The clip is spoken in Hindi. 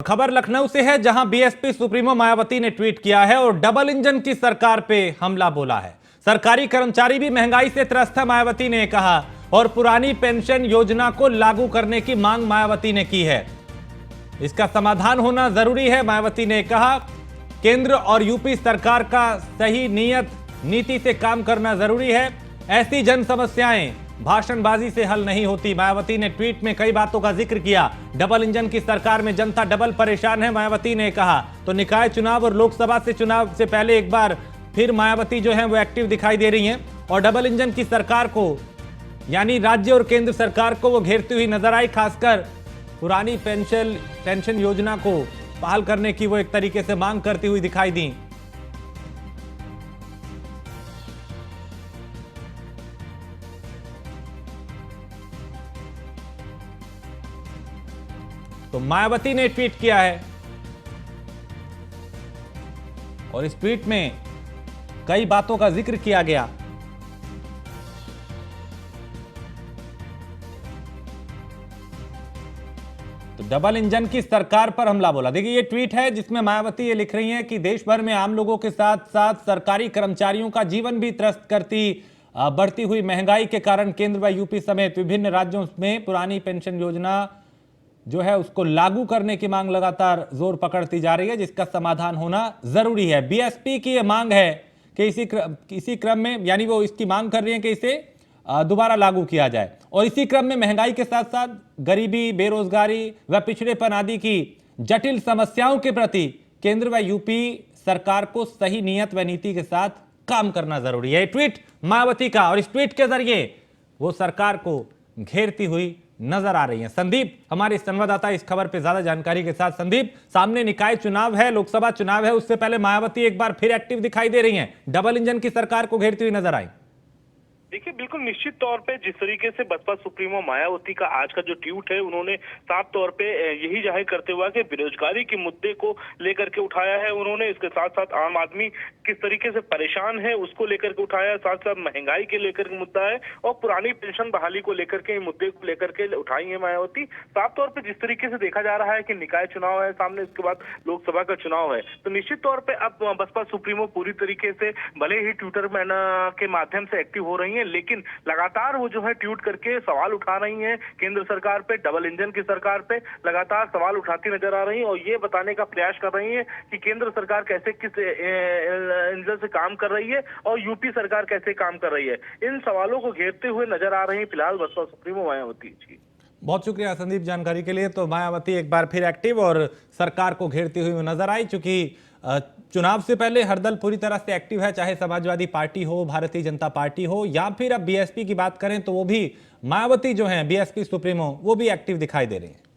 खबर लखनऊ से है, जहां बीएसपी सुप्रीमो मायावती ने ट्वीट किया है और डबल इंजन की सरकार पे हमला बोला है। सरकारी कर्मचारी भी महंगाई से त्रस्त है, मायावती ने कहा, और पुरानी पेंशन योजना को लागू करने की मांग मायावती ने की है। इसका समाधान होना जरूरी है, मायावती ने कहा। केंद्र और यूपी सरकार का सही नीति से काम करना जरूरी है। ऐसी जन समस्याएं भाषणबाजी से हल नहीं होती। मायावती ने ट्वीट में कई बातों का जिक्र किया। डबल इंजन की सरकार में जनता डबल परेशान है, मायावती ने कहा। तो निकाय चुनाव और लोकसभा से चुनाव से पहले एक बार फिर मायावती जो है वो एक्टिव दिखाई दे रही हैं और डबल इंजन की सरकार को, यानी राज्य और केंद्र सरकार को वो घेरती हुई नजर आई। खासकर पुरानी पेंशन योजना को बहाल करने की वो एक तरीके से मांग करती हुई दिखाई दी। तो मायावती ने ट्वीट किया है और इस ट्वीट में कई बातों का जिक्र किया गया। तो डबल इंजन की सरकार पर हमला बोला। देखिए ये ट्वीट है जिसमें मायावती ये लिख रही हैं कि देश भर में आम लोगों के साथ साथ सरकारी कर्मचारियों का जीवन भी त्रस्त करती बढ़ती हुई महंगाई के कारण केंद्र व यूपी समेत विभिन्न राज्यों में पुरानी पेंशन योजना जो है उसको लागू करने की मांग लगातार जोर पकड़ती जा रही है, जिसका समाधान होना जरूरी है। बीएसपी की यह मांग है कि इसी क्रम में, यानी वो इसकी मांग कर रही है कि इसे दोबारा लागू किया जाए, और इसी क्रम में महंगाई के साथ साथ गरीबी, बेरोजगारी व पिछड़ेपन आदि की जटिल समस्याओं के प्रति केंद्र व यूपी सरकार को सही नीयत व नीति के साथ काम करना जरूरी है। ट्वीट मायावती का, और इस ट्वीट के जरिए वो सरकार को घेरती हुई नजर आ रही हैं। संदीप हमारे संवाददाता इस खबर पे ज्यादा जानकारी के साथ। संदीप, सामने निकाय चुनाव है, लोकसभा चुनाव है, उससे पहले मायावती एक बार फिर एक्टिव दिखाई दे रही हैं, डबल इंजन की सरकार को घेरती हुई नजर आई। देखिए, बिल्कुल निश्चित तौर पे जिस तरीके से बसपा सुप्रीमो मायावती का आज का जो ट्वीट है, उन्होंने साफ तौर पे यही जाहिर करते हुआ कि बेरोजगारी के मुद्दे को लेकर के उठाया है। उन्होंने इसके साथ साथ आम आदमी किस तरीके से परेशान है उसको लेकर के उठाया है, साथ साथ महंगाई के लेकर के मुद्दा है और पुरानी पेंशन बहाली को लेकर के मुद्दे को लेकर के उठाई है मायावती। साफ तौर पर जिस तरीके से देखा जा रहा है कि निकाय चुनाव है सामने, इसके बाद लोकसभा का चुनाव है, तो निश्चित तौर पर अब बसपा सुप्रीमो पूरी तरीके से भले ही ट्विटर के माध्यम से एक्टिव हो रही है, लेकिन लगातार वो जो है ट्वीट करके सवाल उठा रही हैं केंद्र सरकार पे, डबल इंजन की सरकार पे लगातार सवाल उठाती नजर आ रही हैं और ये बताने का प्रयास कर रही हैं कि केंद्र सरकार कैसे किस इंजन से काम कर रही है और यूपी सरकार कैसे काम कर रही है। इन सवालों को घेरते हुए नजर आ रही है फिलहाल बसपा सुप्रीमो मायावती जी। बहुत शुक्रिया संदीप जानकारी के लिए। तो मायावती एक बार फिर एक्टिव और सरकार को घेरती हुई नजर आई। चूंकि चुनाव से पहले हर दल पूरी तरह से एक्टिव है, चाहे समाजवादी पार्टी हो, भारतीय जनता पार्टी हो, या फिर अब बीएसपी की बात करें तो वो भी मायावती जो है बीएसपी सुप्रीमो वो भी एक्टिव दिखाई दे रही है।